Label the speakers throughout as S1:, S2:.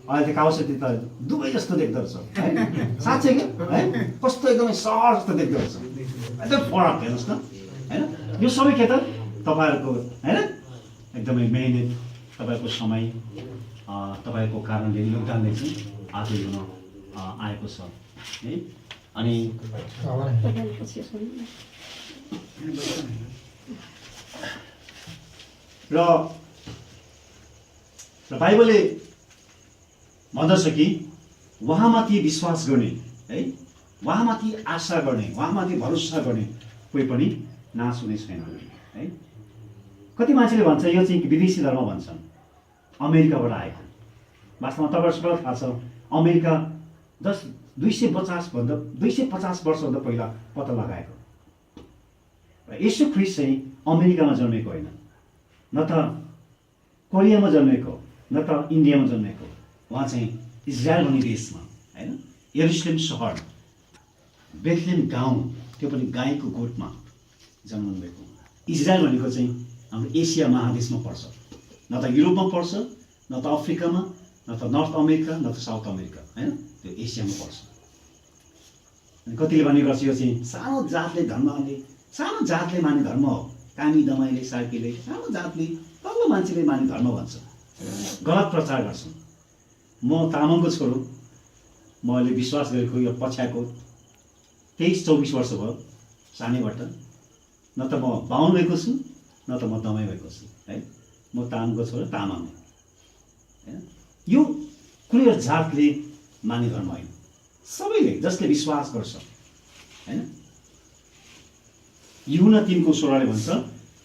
S1: अहिले काउसती त दुबई जस्तो देख्दो रहेछ है, साँच्चै के है, कस्तो एकदमै सहर जस्तो देख्दो रहेछ। एकदम फरक हेर्नुहोस् न होइन। यो सबै के त तपाईँहरूको होइन एकदमै मेहनत, तपाईँहरूको समय, तपाईँको कारणले योगदानले चाहिँ आज हुन आएको छ है। अनि र बाइबलले भन्दछ कि उहाँमाथि विश्वास गर्ने है, उहाँमाथि आशा गर्ने, उहाँमाथि भरोसा गर्ने कोही पनि नाश हुने छैन है। कति मान्छेले भन्छ यो चाहिँ विदेशी धर्म भन्छन्, अमेरिकाबाट आएको। वास्तवमा तपाईँहरू सबैलाई थाहा छ अमेरिका 250 वर्षभन्दा पहिला पत्ता लगाएको र येशू ख्रीष्ट चाहिँ अमेरिकामा जन्मेको होइन, न त कोरियामा जन्मेको, न त इन्डियामा जन्मेको। उहाँ चाहिँ इजरायल भन्ने देशमा होइन, यरुशलेम सहर, बेथलेम गाउँ, त्यो पनि गाईको गोठमा जन्मनु भएको। इजरायल भनेको चाहिँ हाम्रो एसिया महादेशमा पर्छ, न त युरोपमा पर्छ, न त अफ्रिकामा, न त नर्थ अमेरिका, न त साउथ अमेरिका होइन, त्यो एसियामा पर्छ। अनि कतिले भन्ने गर्छ यो चाहिँ सानो जातले माने धर्म हो, कामी दमाईले सार्कीले सानो जातले तल्लो मान्छेले माने धर्म भन्छ, गलत प्रचार गर्छन्। म तामाङको छोरो, म अहिले विश्वास गरेको यो पछ्याएको 23-24 वर्ष भयो सानैबाट, न त म बाहुन भएको छु, न त म दमाई भएको छु है। म तामाङको छोरो, तामाङ होइन। यो कुनै जातले माने धर्म होइन, सबैले जसले विश्वास गर्छ होइन। यूहन्ना 3:16 भन्छ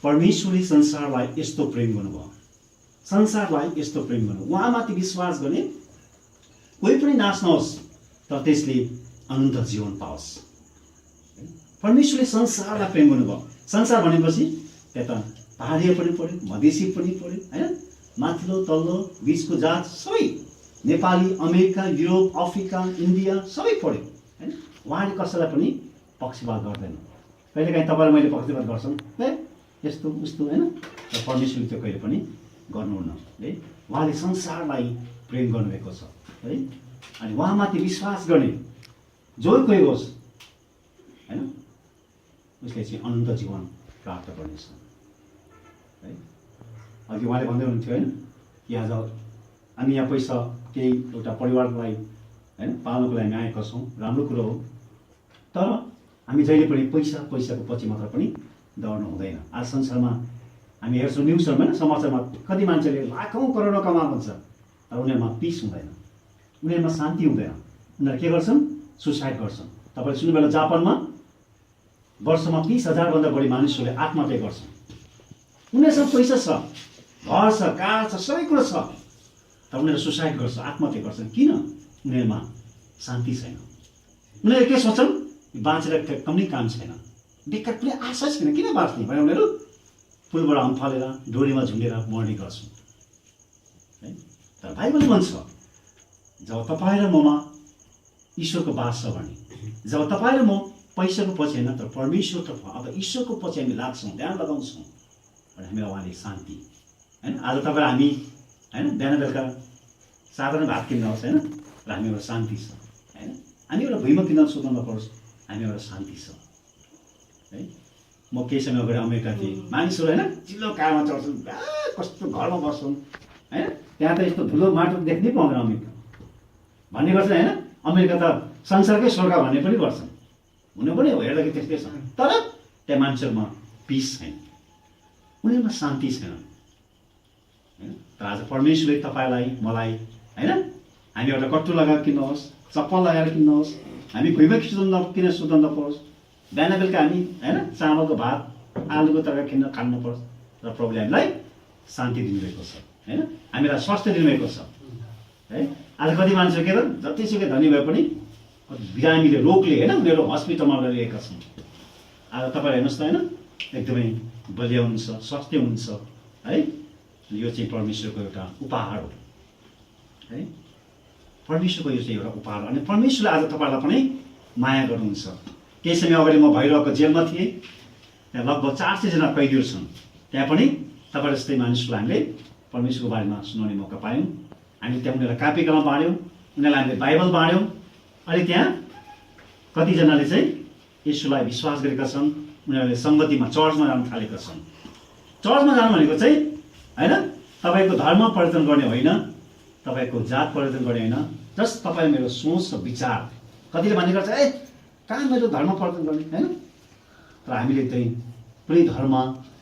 S1: परमेश्वरले संसारलाई यस्तो प्रेम गर्नुभयो, संसारलाई यस्तो प्रेम गर्नु, उहाँमाथि विश्वास गर्ने कोही पनि नाश नहोस् तर त्यसले अनन्त जीवन पाओस्। परमेश्वरले संसारलाई प्रेम गर्नुभयो। संसार भनेपछि त्यता पहाडीय पनि पऱ्यो, मधेसी पनि पऱ्यो होइन, माथिल्लो तल्लो बिचको जात सबै, Nepali, America, Europe, Africa, India सबै पऱ्यो होइन। उहाँले कसैलाई पनि पक्षपात गर्दैन। कहिलेकाहीँ तपाईँलाई मैले पक्षपात गर्छौँ है यस्तो उस्तो होइन, र परमेश्वरले त्यो कहिले पनि गर्नुहुन्न है। उहाँले संसारलाई प्रेम गर्नुभएको छ है। अनि उहाँमाथि विश्वास गर्ने जो कोही होस् होइन, उसले चाहिँ अनन्त जीवन प्राप्त गर्नेछ है। अघि उहाँले भन्दै हुनुहुन्थ्यो होइन कि आज हामी यहाँ पैसा केही एउटा परिवारलाई होइन पाल्नको लागि आएका छौँ, राम्रो कुरो हो। तर हामी जहिले पनि पैसाको पछि मात्र पनि दौड्नु हुँदैन। आज संसारमा हामी हेर्छौँ न्युजहरूमा होइन, समाचारमा कति मान्छेले लाखौँ करोडौँ कमाएको हुन्छ तर उनीहरूमा पिस हुँदैन, उनीहरूमा शान्ति हुँदैन। उनीहरू के गर्छन्? सुसाइड गर्छन्। तपाईँले सुन्नुभयो जापानमा वर्षमा 30,000 बढी मानिसहरूले आत्महत्या गर्छन्। उनीहरूसँग पैसा छ, घर छ, कार छ, सबै कुरो छ, तर उनीहरू सुसाइड गर्छ, आत्महत्या गर्छन्। किन? उनीहरूमा शान्ति छैन। उनीहरूले के सोच्छन्? बाँचेर कुनै काम छैन, बेकार कुनै आशा छैन, किन बाँच्ने भने उनीहरू पुलबाट अम्फालेर डोरीमा झुन्डेर मर्ने गर्छन् है। तर बाइबलले भन्छ जब तपाईँ र ममा ईश्वरको बास छ भने, जब तपाईँ र म पैसाको पछि होइन तर परमेश्वरतर्फ अब ईश्वरको पछि हामी लाग्छौँ, ध्यान लगाउँछौँ भने हामीलाई उहाँले शान्ति होइन। आज तपाईँ हामी होइन बिहान बेलुका साधारण भात किन्नुहोस् होइन, र हामी एउटा शान्ति छ होइन। हामी एउटा भुइँमा किन्न सुत्न नपरोस्, हामी एउटा शान्ति छ है। म केही समय अगाडि अमेरिका थिएँ, मानिसहरू होइन चिल्लो कारमा चढ्छन्, कस्तो घरमा बस्छन् होइन, त्यहाँ त यस्तो धुलो माटो देख्नै पाउँदैन अमेरिका भन्ने गर्छन् होइन। अमेरिका त संसारकै स्वर्ग भन्ने पनि गर्छन्, हुनु पनि हो, हेर्दाखेरि त्यस्तै छ। तर त्यहाँ मान्छेहरूमा पिस छैन, उनीहरूमा शान्ति छैन होइन। तर आज परमेश्वरले तपाईँलाई मलाई होइन, हामी एउटा कट्टु लगाएर किन्नुहोस्, चप्पल लगाएर किन्नुहोस्, हामी भुइँमा किन सुत्न नपरोस्, बिहान बेलुका हामी होइन चामलको भात आलुको तरकारी किन्न खानु नपरोस्, र प्रभुले हामीलाई शान्ति दिनुभएको छ होइन, हामीलाई स्वास्थ्य दिनुभएको छ है। आज कति मान्छे के त जतिसुकै धनी भए पनि बिरामीले रोगले होइन उनीहरू हस्पिटलमा लिएका छन्। आज तपाईँहरू हेर्नुहोस् त होइन एकदमै बलिया हुन्छ, स्वास्थ्य हुन्छ है। यो चाहिँ परमेश्वरको एउटा उपहार हो है। परमेश्वरको यो चाहिँ एउटा उपहार हो। अनि परमेश्वरले आज तपाईँलाई पनि माया गर्नुहुन्छ। केही समय अगाडि म भइरहेको जेलमा थिएँ, त्यहाँ लगभग 400 जना कैदीहरू छन्। त्यहाँ पनि तपाईँ जस्तै मानिसहरूलाई हामीले परमेश्वरको बारेमा सुनाउने मौका पायौँ। हामी त्यहाँ उनीहरूलाई कापी कलम बाँड्यौँ, उनीहरूलाई हामीले बाइबल बाँड्यौँ। अहिले त्यहाँ कतिजनाले चाहिँ येशूलाई विश्वास गरेका छन्, उनीहरूले सङ्गतिमा चर्चमा जान थालेका छन्। चर्चमा जानु भनेको चाहिँ होइन तपाईँको धर्म परिवर्तन गर्ने होइन, तपाईँको जात परिवर्तन गर्ने होइन, जस्ट तपाईँ मेरो सोच र विचार। कतिले भन्ने गर्छ कहाँ मेरो धर्म परिवर्तन गर्ने होइन, तर हामीले चाहिँ पुरै धर्म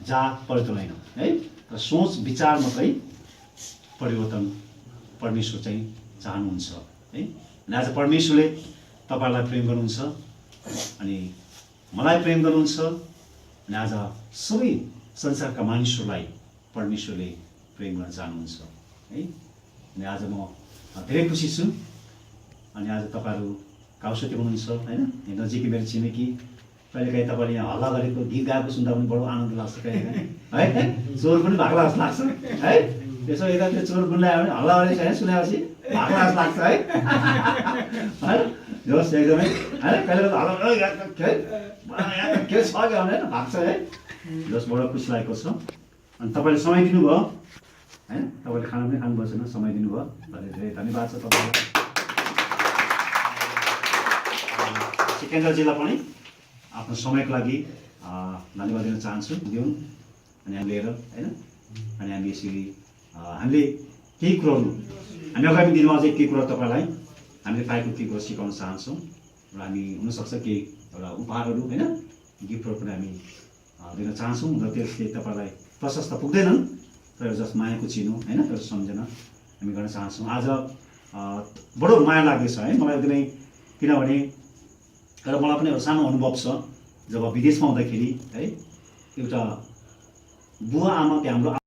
S1: जात परिवर्तन होइन है, तर सोच विचार मात्रै परिवर्तन परमेश्वर चाहिँ चाहनुहुन्छ है। अनि आज परमेश्वरले तपाईँलाई प्रेम गर्नुहुन्छ अनि मलाई प्रेम गर्नुहुन्छ, अनि आज सबै संसारका मानिसहरूलाई परमेश्वरले प्रेम गर्न चाहनुहुन्छ है। अनि आज म धेरै खुसी छु। अनि आज तपाईँहरू काउसती हुनुहुन्छ होइन, नजिकै मेरो छिमेकी, कहिलेकाहीँ तपाईँले यहाँ हल्ला गरेको गीत गाएको सुन्दा पनि बडो आनन्द लाग्छ कहिलेकाहीँ है, चोर पनि भाग्ला जस्तो लाग्छ है। त्यसो यता त्यो चोर गुन्डायो भने हल्ला गरेको छैन, सुनेपछि भाग्ला जस्तो लाग्छ है जोस् एकदमै होइन। कहिले हल्ला के छ क्या भनेर भाग्छ है, जोस् बडो खुसी लागेको छ। अनि तपाईँले समय दिनुभयो होइन, तपाईँले खाना पनि खानुभएको छैन, समय दिनुभयो, धेरै धेरै धन्यवाद छ तपाईँलाई। सिकन्दर जिल्ला पनि आफ्नो समयको लागि धन्यवाद दिन चाहन्छु, दिउँ अनि हामी लिएर होइन। अनि हामी यसरी हामीले केही कुरोहरू हामी आगामी दिनमा अझै केही कुरा तपाईँलाई हामीले पाएको केही कुरा सिकाउन चाहन्छौँ र हामी हुनसक्छ केही एउटा उपहारहरू होइन गिफ्टहरू पनि हामी दिन चाहन्छौँ र त्यसले तपाईँलाई प्रशस्त पुग्दैनन्, तर जस मायाको चिनो होइन, तर सम्झना हामी गर्न चाहन्छौँ। आज बडो माया लाग्दैछ है मलाई एकदमै, किनभने र मलाई पनि एउटा सानो अनुभव छ। जब विदेशमा हुँदाखेरि है एउटा बुवा आमा त्यहाँ हाम्रो